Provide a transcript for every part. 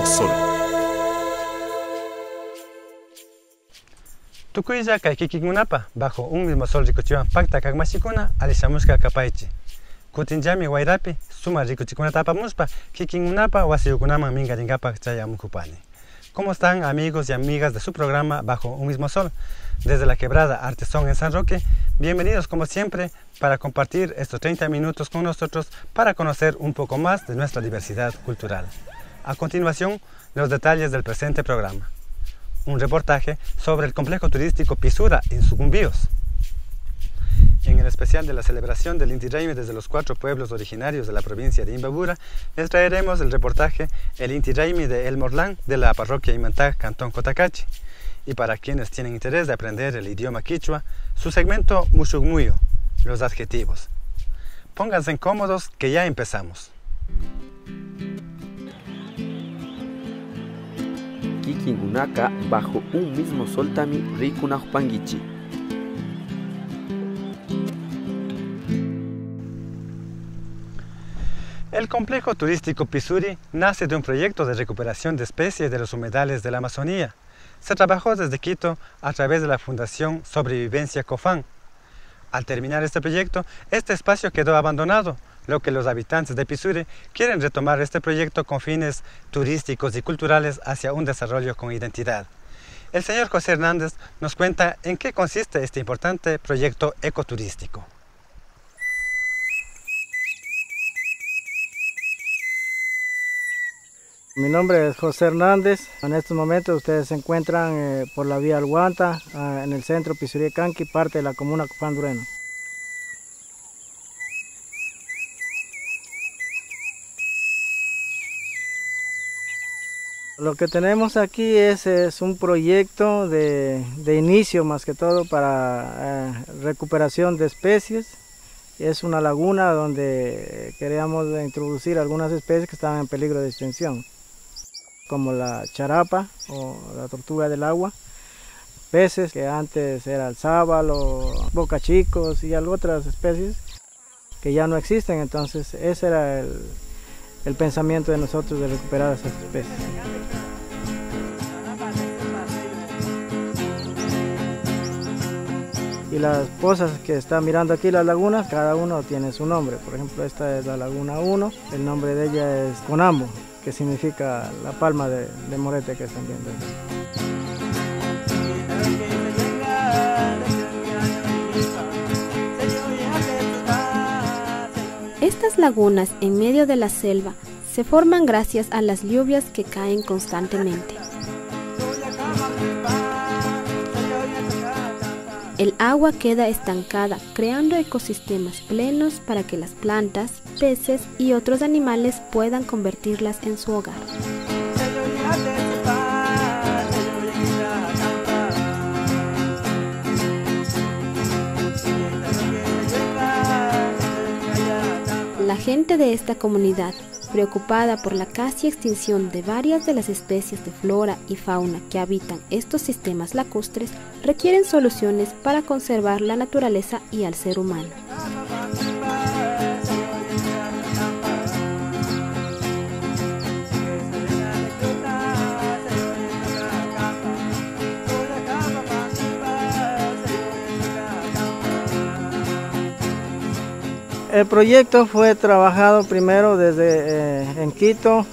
sol. Tukuya kay kikingunapa bajo un mismo sol rikuchiwan pakta kagmashikuna alishamushka kapaychi. Kutinjami Wairapi suma rikuchikunata apamuspa kikingunapa wasiyukunaman mingaringapak chayamukupani. ¿Cómo están, amigos y amigas de su programa Bajo un mismo sol? Desde la quebrada Artesón en San Roque, bienvenidos como siempre para compartir estos 30 minutos con nosotros para conocer un poco más de nuestra diversidad cultural. A continuación, los detalles del presente programa. Un reportaje sobre el complejo turístico Pisura en Sucumbíos. En el especial de la celebración del Inti Raymi desde los 4 pueblos originarios de la provincia de Imbabura, les traeremos el reportaje El Inti Raymi de El Morlán de la parroquia Imantag, Cantón Cotacachi. Y para quienes tienen interés de aprender el idioma quichua, su segmento Mushugmuyo, los adjetivos. Pónganse cómodos que ya empezamos. Kikingunaka bajo un mismo sol tami rikunajpangichi. El complejo turístico Pisuri nace de un proyecto de recuperación de especies de los humedales de la Amazonía. Se trabajó desde Quito a través de la Fundación Sobrevivencia COFAN. Al terminar este proyecto, este espacio quedó abandonado, lo que los habitantes de Pisuri quieren retomar este proyecto con fines turísticos y culturales hacia un desarrollo con identidad. El señor José Hernández nos cuenta en qué consiste este importante proyecto ecoturístico. Mi nombre es José Hernández. En estos momentos ustedes se encuentran por la vía Alguanta, en el centro Pisurí Canqui, parte de la comuna Copán Dureno. Lo que tenemos aquí es un proyecto de inicio más que todo para recuperación de especies. Es una laguna donde queríamos introducir algunas especies que estaban en peligro de extinción, como la charapa o la tortuga del agua, peces que antes era el sábalo, bocachicos y otras especies que ya no existen. Entonces ese era el pensamiento de nosotros de recuperar esas especies. Y las pozas que están mirando aquí, las lagunas, cada uno tiene su nombre. Por ejemplo, esta es la Laguna 1, el nombre de ella es Conambo, que significa la palma de morete que están viendo. Estas lagunas en medio de la selva se forman gracias a las lluvias que caen constantemente. El agua queda estancada, creando ecosistemas plenos para que las plantas, peces y otros animales puedan convertirlas en su hogar. La gente de esta comunidad, preocupada por la casi extinción de varias de las especies de flora y fauna que habitan estos sistemas lacustres, requieren soluciones para conservar la naturaleza y al ser humano. El proyecto fue trabajado primero desde en Quito,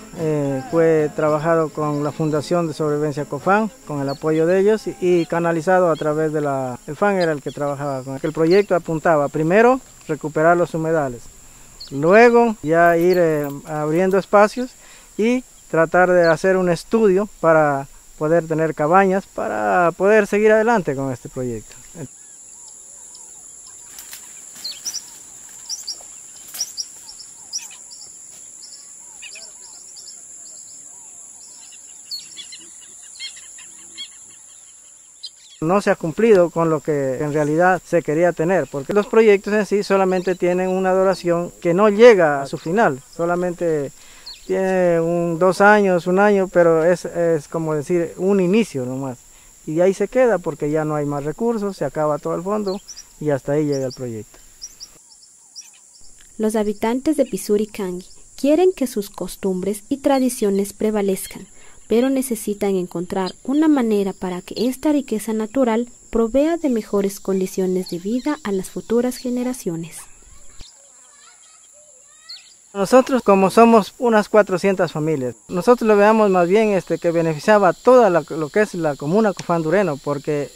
fue trabajado con la Fundación de Sobrevivencia COFAN, con el apoyo de ellos, y canalizado a través de el FAN era el que trabajaba con él. El proyecto apuntaba primero recuperar los humedales, luego ya ir abriendo espacios y tratar de hacer un estudio para poder tener cabañas para poder seguir adelante con este proyecto. No se ha cumplido con lo que en realidad se quería tener, porque los proyectos en sí solamente tienen una duración que no llega a su final, solamente tiene 2 años, 1 año, pero es como decir un inicio nomás. Y ahí se queda porque ya no hay más recursos, se acaba todo el fondo y hasta ahí llega el proyecto. Los habitantes de Pisuri Canqui quieren que sus costumbres y tradiciones prevalezcan, pero necesitan encontrar una manera para que esta riqueza natural provea de mejores condiciones de vida a las futuras generaciones. Nosotros, como somos unas 400 familias, nosotros lo veamos más bien que beneficiaba a toda lo que es la comuna Cofandureno, porque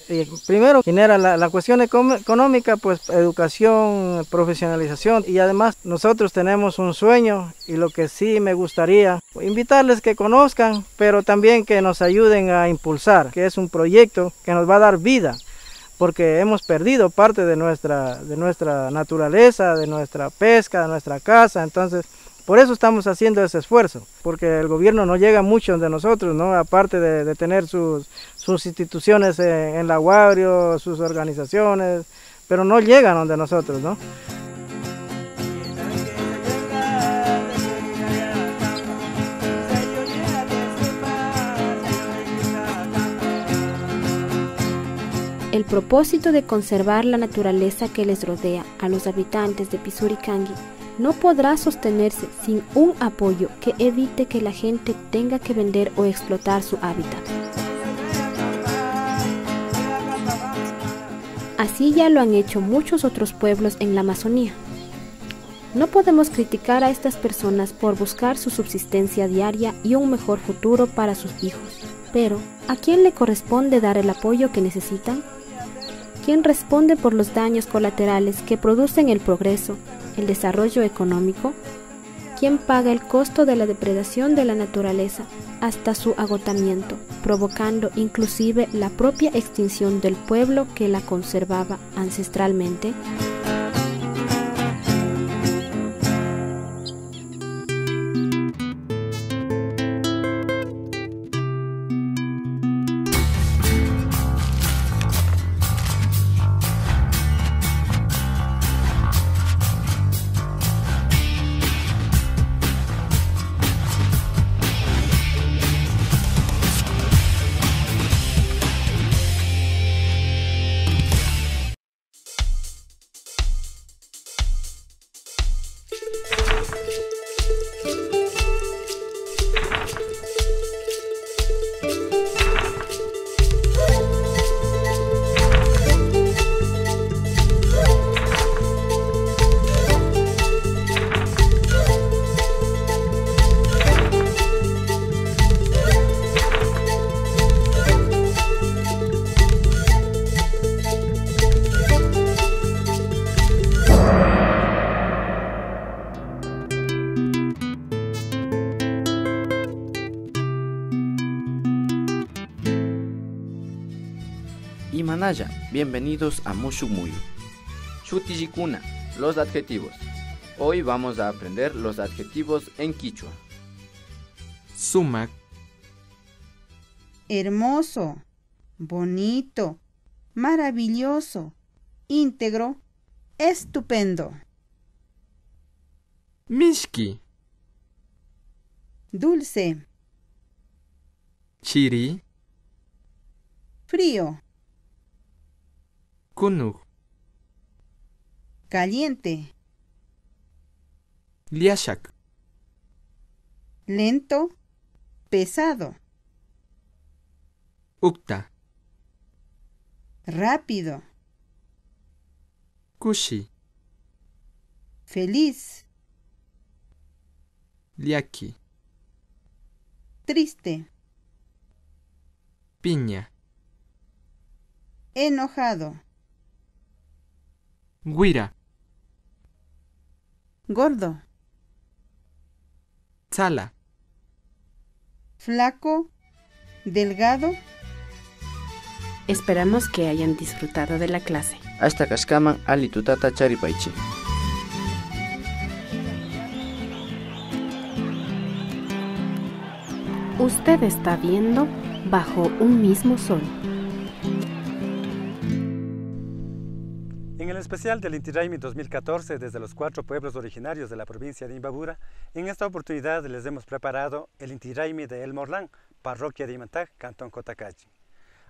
primero genera la cuestión económica, pues educación, profesionalización, y además nosotros tenemos un sueño, y lo que sí me gustaría invitarles que conozcan, pero también que nos ayuden a impulsar, que es un proyecto que nos va a dar vida, porque hemos perdido parte de nuestra naturaleza, de nuestra pesca, de nuestra caza. Entonces por eso estamos haciendo ese esfuerzo, porque el gobierno no llega mucho de nosotros, ¿no? Aparte de tener sus instituciones en la Guabrio, sus organizaciones, pero no llegan donde nosotros, ¿no? El propósito de conservar la naturaleza que les rodea a los habitantes de Pisuricangi no podrá sostenerse sin un apoyo que evite que la gente tenga que vender o explotar su hábitat. Así ya lo han hecho muchos otros pueblos en la Amazonía. No podemos criticar a estas personas por buscar su subsistencia diaria y un mejor futuro para sus hijos, pero ¿a quién le corresponde dar el apoyo que necesitan? ¿Quién responde por los daños colaterales que producen el progreso, el desarrollo económico? ¿Quién paga el costo de la depredación de la naturaleza hasta su agotamiento, provocando inclusive la propia extinción del pueblo que la conservaba ancestralmente? Imanaya, bienvenidos a Mushumuyu. Shutijikuna, los adjetivos. Hoy vamos a aprender los adjetivos en quichua. Sumac, hermoso, bonito, maravilloso, íntegro, estupendo. Mishki, Dulce, Chiri, frío, Kunuk, caliente, Liashak, lento, pesado, Ukta, rápido, Kushi, feliz, Liaki, triste, Piña, enojado, Guira, gordo, Tzala, flaco, delgado. Esperamos que hayan disfrutado de la clase. Hasta Kashkaman Ali Tutata Charipaichi. Usted está viendo Bajo un mismo sol. En el especial del Inti Raymi 2014 desde los 4 pueblos originarios de la provincia de Imbabura, en esta oportunidad les hemos preparado el Inti Raymi de El Morlán, parroquia de Imantag, cantón Cotacachi.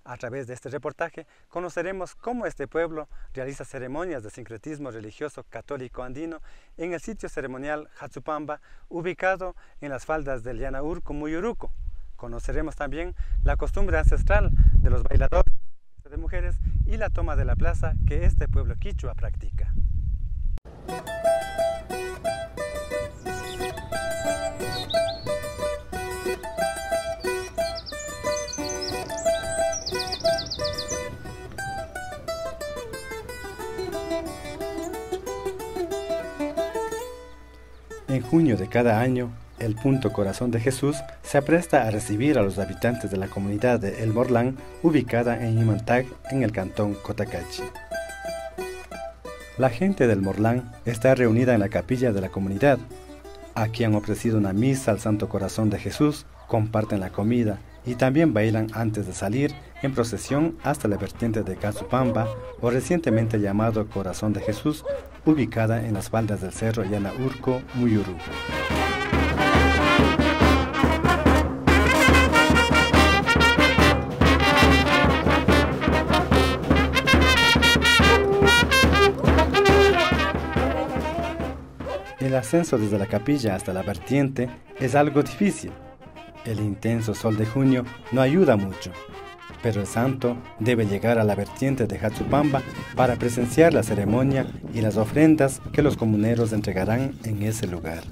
A través de este reportaje conoceremos cómo este pueblo realiza ceremonias de sincretismo religioso católico andino en el sitio ceremonial Hatsupamba, ubicado en las faldas del Llana Urco, Muyuruco, Conoceremos también la costumbre ancestral de los bailadores de mujeres y la toma de la plaza que este pueblo quichua practica. En junio de cada año, el Punto Corazón de Jesús se apresta a recibir a los habitantes de la comunidad de El Morlán, ubicada en Imantag, en el cantón Cotacachi. La gente del Morlán está reunida en la capilla de la comunidad. Aquí han ofrecido una misa al Santo Corazón de Jesús, comparten la comida y también bailan antes de salir en procesión hasta la vertiente de Cazupamba, o recientemente llamado Corazón de Jesús, ubicada en las faldas del cerro Yana Urco, Muyuru. El ascenso desde la capilla hasta la vertiente es algo difícil. El intenso sol de junio no ayuda mucho, pero el santo debe llegar a la vertiente de Hatsupamba para presenciar la ceremonia y las ofrendas que los comuneros entregarán en ese lugar.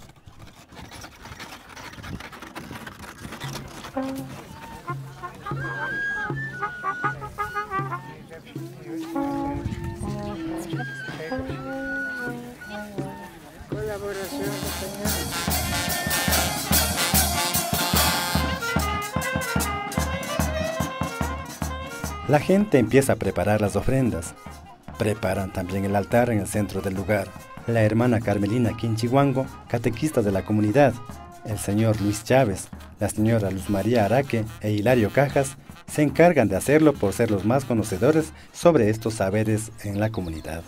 La gente empieza a preparar las ofrendas. Preparan también el altar en el centro del lugar. La hermana Carmelina Quinchihuango, catequista de la comunidad, el señor Luis Chávez, la señora Luz María Araque e Hilario Cajas se encargan de hacerlo por ser los más conocedores sobre estos saberes en la comunidad.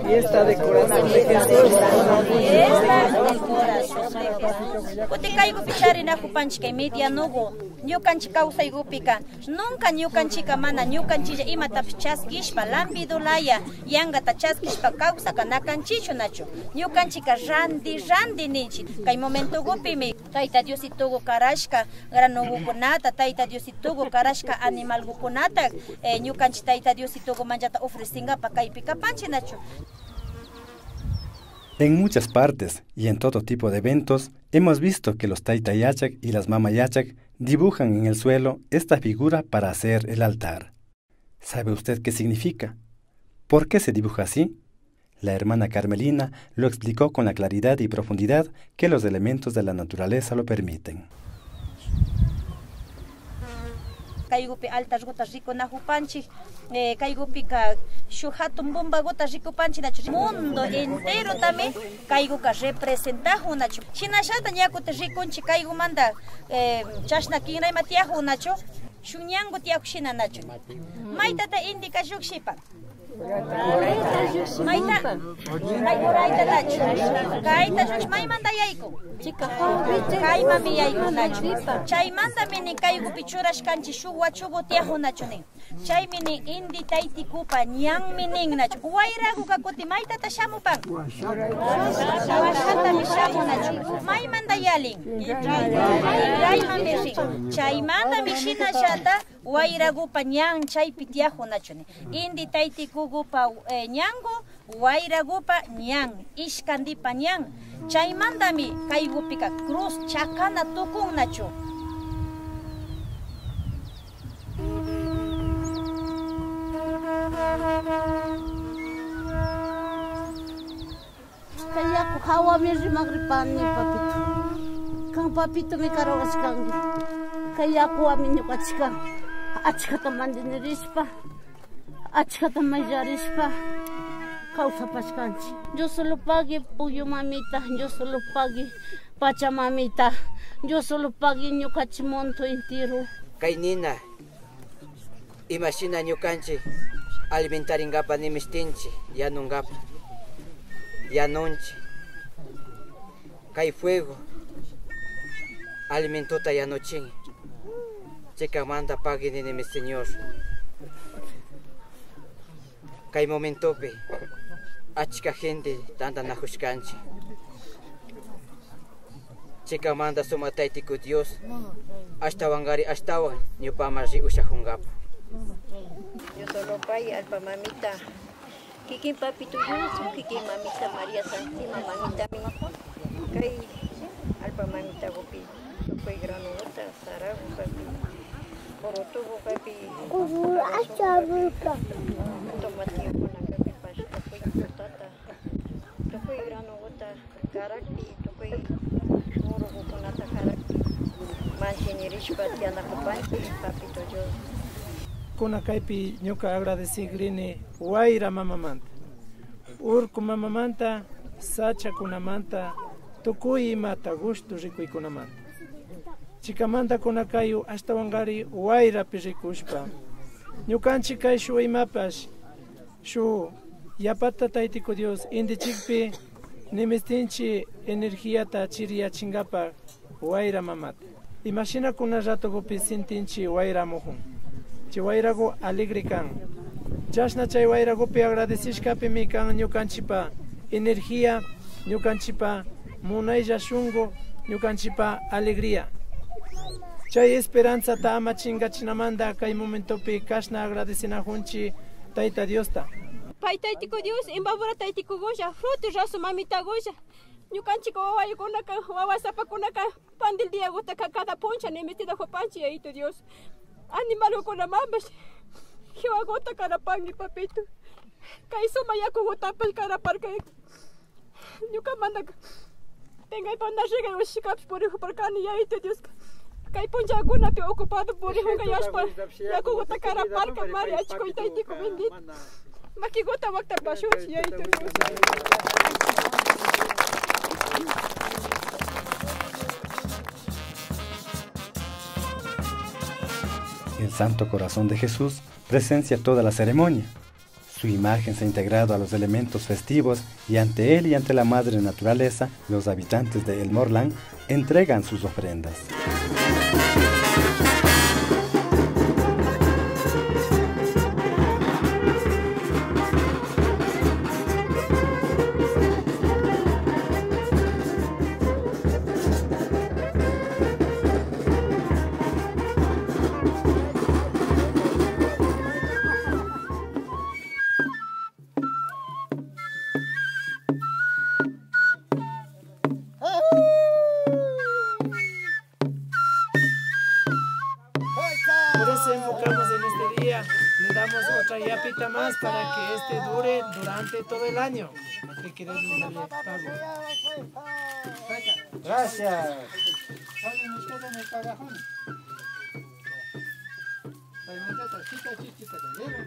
Fiesta de corazón de Jesús. Nunca ñukanchika mana ñukanchilla imatapish chaskishpa lampidulaya yangata chaskishpa kawsaka nakanchichu nachu ñukanchika randi ninchi kay momentugupimi Tayta Diositugo karashka granugukunata Tayta Diositugo karashka animalgukunata ñukanchik Tayta Diositugo manchata ofrecingapa kaypi kapanchi nachu. En muchas partes y en todo tipo de eventos hemos visto que los Taytayachak y las Mamayachak dibujan en el suelo esta figura para hacer el altar. ¿Sabe usted qué significa? ¿Por qué se dibuja así? La hermana Carmelina lo explicó con la claridad y profundidad que los elementos de la naturaleza lo permiten. Kaygupi altas gotas rico najupanchi, kaygupi ka shuhatun bomba gotas rico panchi nachu. Mundo entero también kayguka representajo nachu. Chinashata ñakute riconchi kaygumanda chashna kinray matiajo nachu. Shunyango tiakushina nachu. Maitata indica shukshipa. Maita, kayguraita nachu. Kaita shuks maymanda yaiku. Kayma mi yaiku nachu. Chaymanda mini kaygupi churashkanchi shuwa chubu tiajo nachu nin. Chaymini indi taitikupa ñang mining nachu. Wayraku kakuti maitata shamupan. Washata mi shamu nachu. Maymanda yalin. Kayma mi chaymanda mi shina shata. Wayragupa ñang chaypi tiajo nachuni. Indi taitikugupa ñangu, wayragupa ñang, ishkandipa ñang. Chaymandami kaygupika cruz chakana tukun nachu. Kayaku hawa mi rimagripani papito. Kang papito mi karawaskangi. Kayaku ami nyukachika. Achkata mandinirishpa, achkata mayarishpa, causa pashkanchi. Yo solo pague puyo mamita, yo solo pague pachamamita, yo solo pague ñukachimonto entero. Kainina, imagina ñukanchi, alimentaringapa nimistinchi, yanungapa, yanunchi. Kay fuego alimentota yanochin. Chica manda pague de mi Señor. Kay momentope achka gente tanta najushkanchi. Chica manda somataitiku Dios. Hasta wangari hasta wan nyupamari ushahungapa. Yo solo pay alpa mamita. Kikin papito Dios, kikin mamita María Santísima, mamita mi. Kay alpa mamita gopi. Soy granota, sarago papi. Porotugo papi. Tomatio con la capi pasta, fui tata. Fui granota, carácter, fui moro con la carácter. Mantenerish patiana copanchi, papito Dios. Kuna kaypi ñuka agradecigrini wayra mamamanta. Urku mamamanta, sacha kunamanta, tukuy imata gusto rikuykunamanta. Chikamanta kunakayu hasta wangari wayrapi rikushpa. Ñukanchik kay shu imapash, shu yapata taytiku Dios indichikpi nimistinchi energiata chiriyachingapa wayra mamata. Imashina kuna rato gupi sintinchi wayra muhun. Wayrago alegre kan. Chashna chay wayragopi agradecishkapi mi kan ñukanchipa energía, ñukanchipa munaylla shungo, ñukanchipa alegría. Chay esperanza ta ama chingachinamanda kay momentopi kashna agradecinajunchi Tayta Diosta. Pay Taytiku Dios, imbabura Taytiku goya, fruto raso mamita goya. Ñukanchika wawaykunaka, wawasapakunaka, pandil día gusta cada poncha nemetida jopanchi Tayta Dios. Animal con la mambas, yo agota carapán mi papito. Caizo mayaco gotapel caraparca. Yo manda tenga y panda llega los chicaps por hijo por cani y ahí te Dios. Cai ponja alguna pe ocupado por hijo que yaspa. Ya gota caraparca María chico y taitico bendito. Maki gota wakta pasho y ahí te Dios. El Santo Corazón de Jesús presencia toda la ceremonia. Su imagen se ha integrado a los elementos festivos y ante él y ante la Madre Naturaleza, los habitantes de El Morlán entregan sus ofrendas. Más para que este dure durante todo el año. ¿Qué quieres darle pago? Gracias.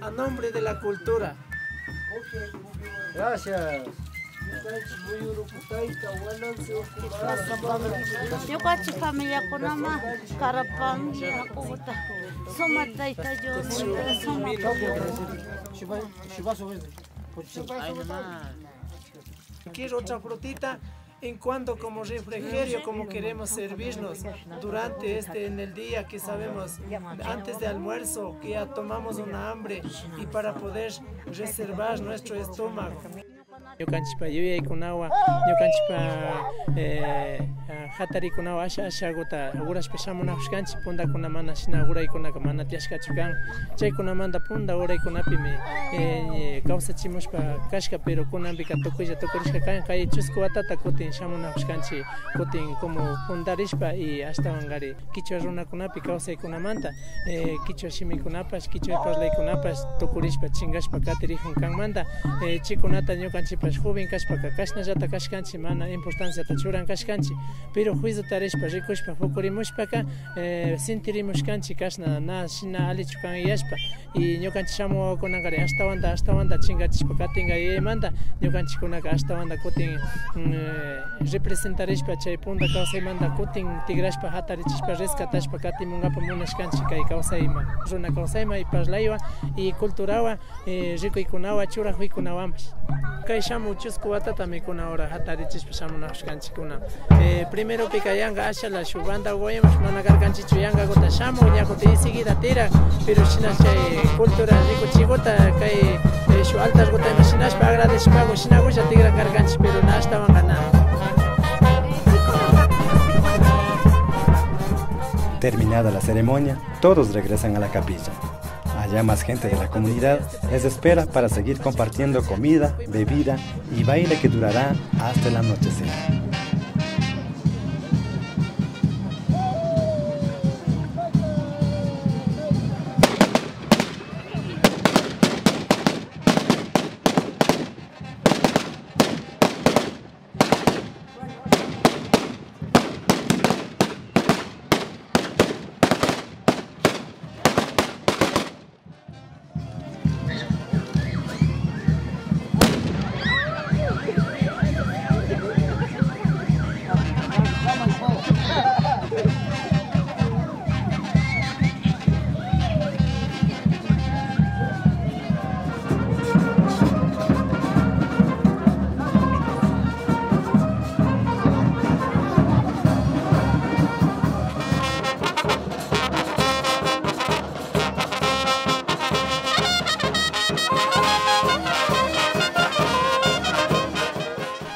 A nombre de la cultura. Gracias. Yo cachi familia con ama carapam ya cota. Soma taita yo soma. Quiero otra frutita en cuanto como refrigerio, como queremos servirnos durante en el día que sabemos antes de almuerzo que ya tomamos una hambre y para poder reservar nuestro estómago. Ñukanchipa yuyaykunawan, ñukanchipa hatarikunawan asha urashpa shamunajushkanchik puntacuna mana shina uraykunaqa mana tiyashkachu kan. Chaykunamanta punta uraykunapimi kawsachimushpa kashka pero kunanpika tukuylla tukurishka kan kay chusku watata kutin shamunajushkanchik kutin como puntarishpa y ashtawanqari kichwa runakunapi kawsaykunamanta kichwa shimikunapash kichwa parlaykunapash tukurishpa chingashpa katirijun kanmanta chikunata ñukanchipa joven kashpaka kashnallata kashkanchi mana importancia churan kashkanchi pero juicio tarishpa rikushpa hukurimushpaka sintirimushkanchi kashna na shina alichukan yashpa y ñukanchi shamuwakunakari astawanta chingachishpa katinga yaymanta ñukanchikunaka astawanta kutin representarishpa chay punta kawsaymanta kutin tigrashpa hatarichishpa rescatashpa katimungapa munashkanchi kay kawsayma runa kawsayma y parlaywa y culturawa rikuykunawa churajuykunawanpash kay shamu chuskuata también con ahora hatarichis shamu na shkanchikuna. Primero pikayanga asha la shubanda goyama shmana garganchichu yanga gota shamu ya gota seguida tira, pero shina cultura rico chigota kai shu altas gota mashinash pa agradece pago shina goya tigra garganchis pero na estaban ganando. Terminada la ceremonia, todos regresan a la capilla. Allá más gente de la comunidad les espera para seguir compartiendo comida, bebida y baile que durará hasta el anochecer.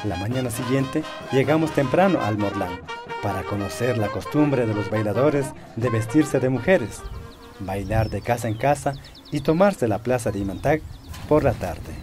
La mañana siguiente llegamos temprano al Morlán para conocer la costumbre de los bailadores de vestirse de mujeres, bailar de casa en casa y tomarse la plaza de Imantag por la tarde.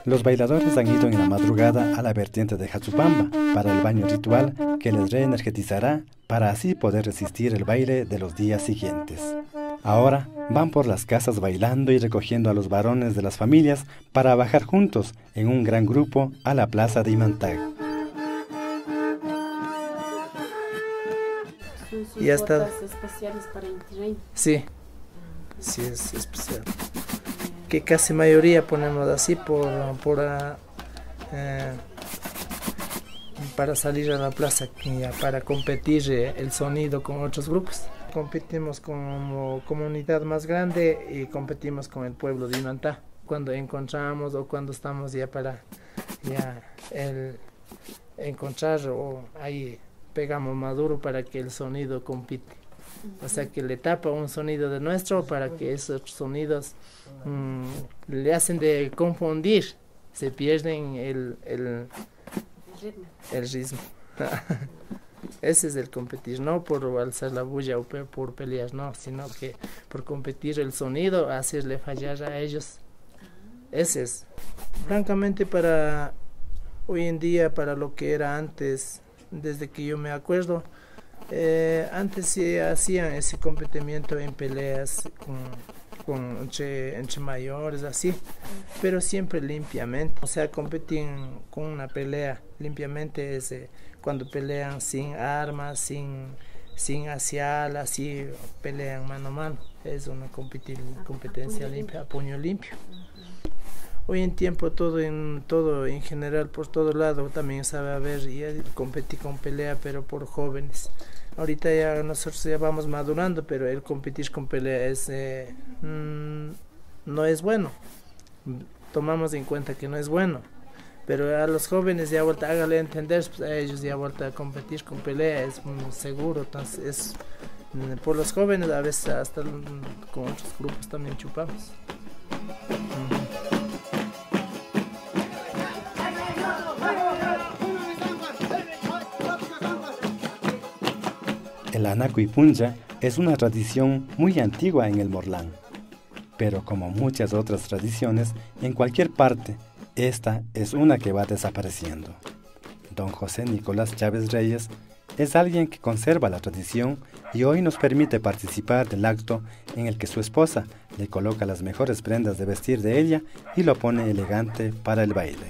Los bailadores han ido en la madrugada a la vertiente de Hatsupamba para el baño ritual que les reenergetizará para así poder resistir el baile de los días siguientes. Ahora van por las casas bailando y recogiendo a los varones de las familias para bajar juntos en un gran grupo a la plaza de Imantag. Y hasta especiales para Inti Raymi. Sí, sí es especial. Que casi mayoría ponemos así para salir a la plaza, para competir el sonido con otros grupos. Competimos como comunidad más grande y competimos con el pueblo de Imantá. Cuando encontramos o cuando estamos ya para encontrar o ahí pegamos maduro para que el sonido compite. O sea que le tapa un sonido de nuestro para que esos sonidos le hacen de confundir, se pierden el ritmo. Ese es el competir, no por alzar la bulla o por pelear, no, sino que por competir el sonido, hacerle fallar a ellos. Ese es. Francamente para hoy en día, para lo que era antes, desde que yo me acuerdo, antes se hacían ese competimiento en peleas entre mayores, así, pero siempre limpiamente. O sea, competir con una pelea limpiamente es cuando pelean sin armas, sin asial, así pelean mano a mano. Es una competencia limpia, a puño limpio. Hoy en tiempo todo en general, por todo lado, también sabe haber y competir con pelea, pero por jóvenes. Ahorita ya nosotros ya vamos madurando, pero el competir con pelea no es bueno. Tomamos en cuenta que no es bueno. Pero a los jóvenes ya vuelta, hágale entender, pues a ellos ya vuelta a competir con pelea, es seguro. Entonces por los jóvenes a veces hasta con otros grupos también chupamos. El anaco y puncha es una tradición muy antigua en el Morlán, pero como muchas otras tradiciones, en cualquier parte, esta es una que va desapareciendo. don José Nicolás Chávez Reyes, es alguien que conserva la tradición y hoy nos permite participar del acto en el que su esposa le coloca las mejores prendas de vestir de ella y lo pone elegante para el baile.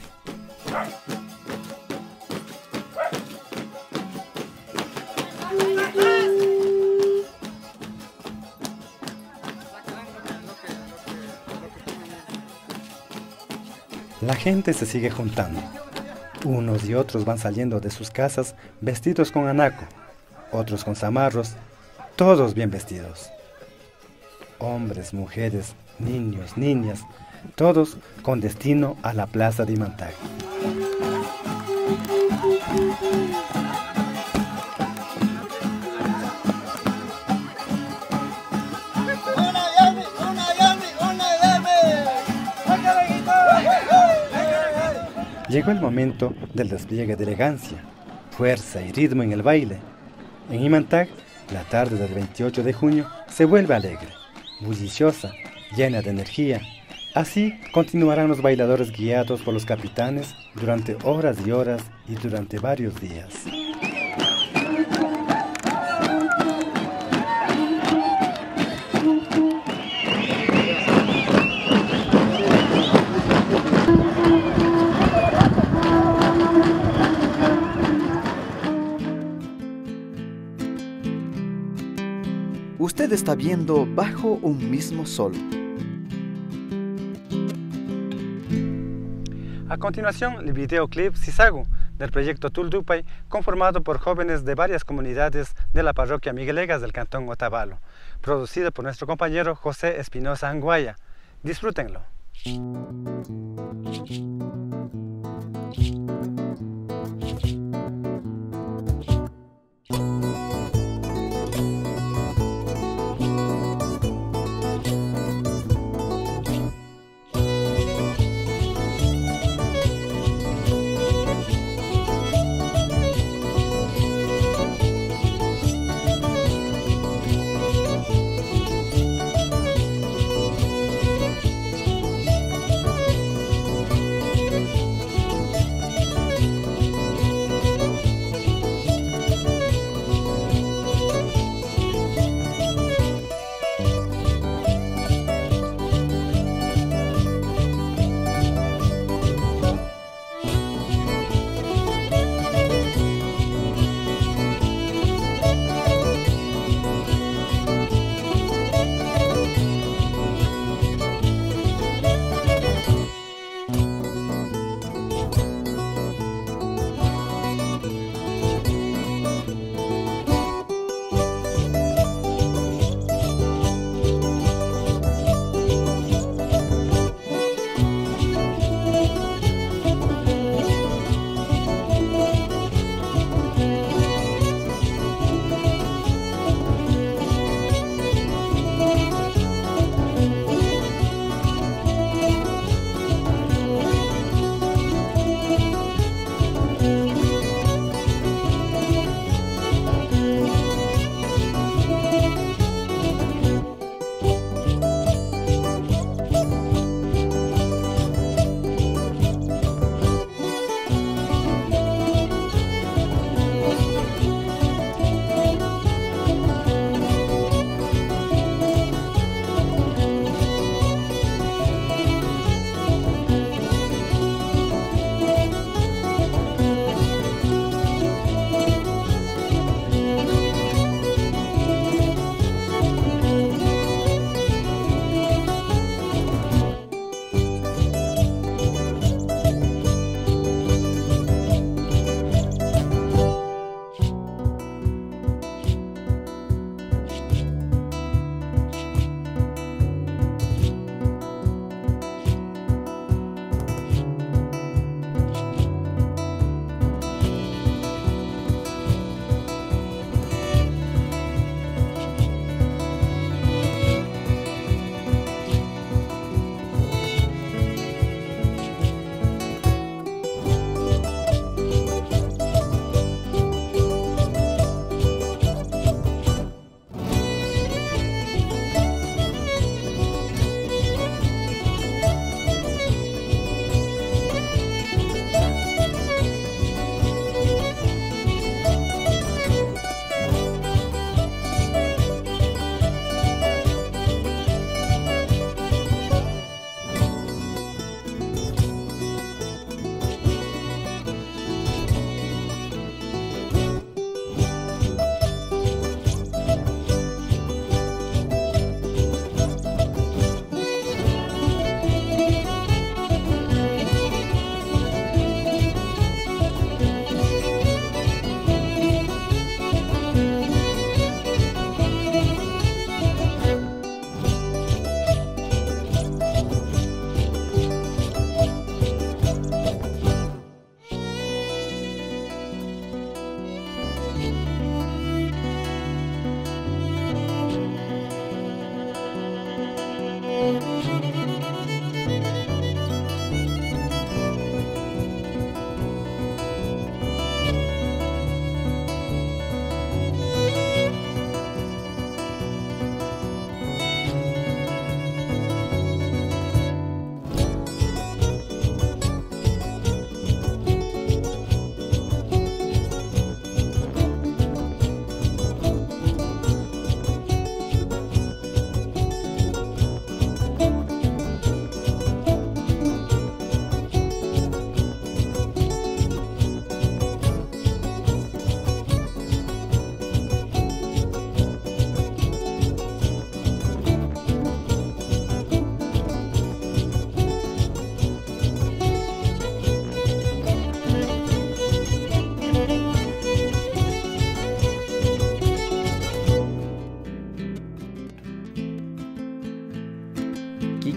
La gente se sigue juntando. Unos y otros van saliendo de sus casas vestidos con anaco, otros con zamarros, todos bien vestidos. Hombres, mujeres, niños, niñas, todos con destino a la plaza de Imantag. Llegó el momento del despliegue de elegancia, fuerza y ritmo en el baile. En Imantag, la tarde del 28 de junio se vuelve alegre, bulliciosa, llena de energía. Así continuarán los bailadores guiados por los capitanes durante horas y horas y durante varios días. Usted está viendo Bajo un mismo sol. A continuación, el videoclip Sisagu del proyecto Tuldupay, conformado por jóvenes de varias comunidades de la parroquia Miguelegas del cantón Otavalo, producido por nuestro compañero José Espinosa Anguaya. Disfrútenlo.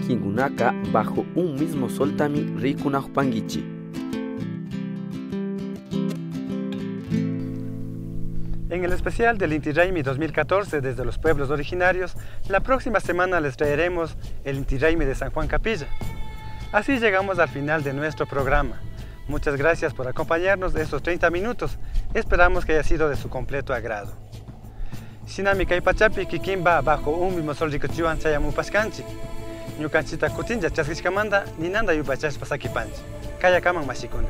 kikinkunaka bajo un mismo sol tami rikunajpangichi. En el especial del Inti Raymi 2014 desde los pueblos originarios, la próxima semana les traeremos el Inti Raymi de San Juan Capilla. Así llegamos al final de nuestro programa. Muchas gracias por acompañarnos estos 30 minutos. Esperamos que haya sido de su completo agrado. Sinami Kaypachapi Kikimba bajo un mismo sol rikuchuan chayamupaskanchi. Ñukanchita kutinja chaskishkamanda ninanda yupachashpa sakipanchi. Kaya kaman mashikuna.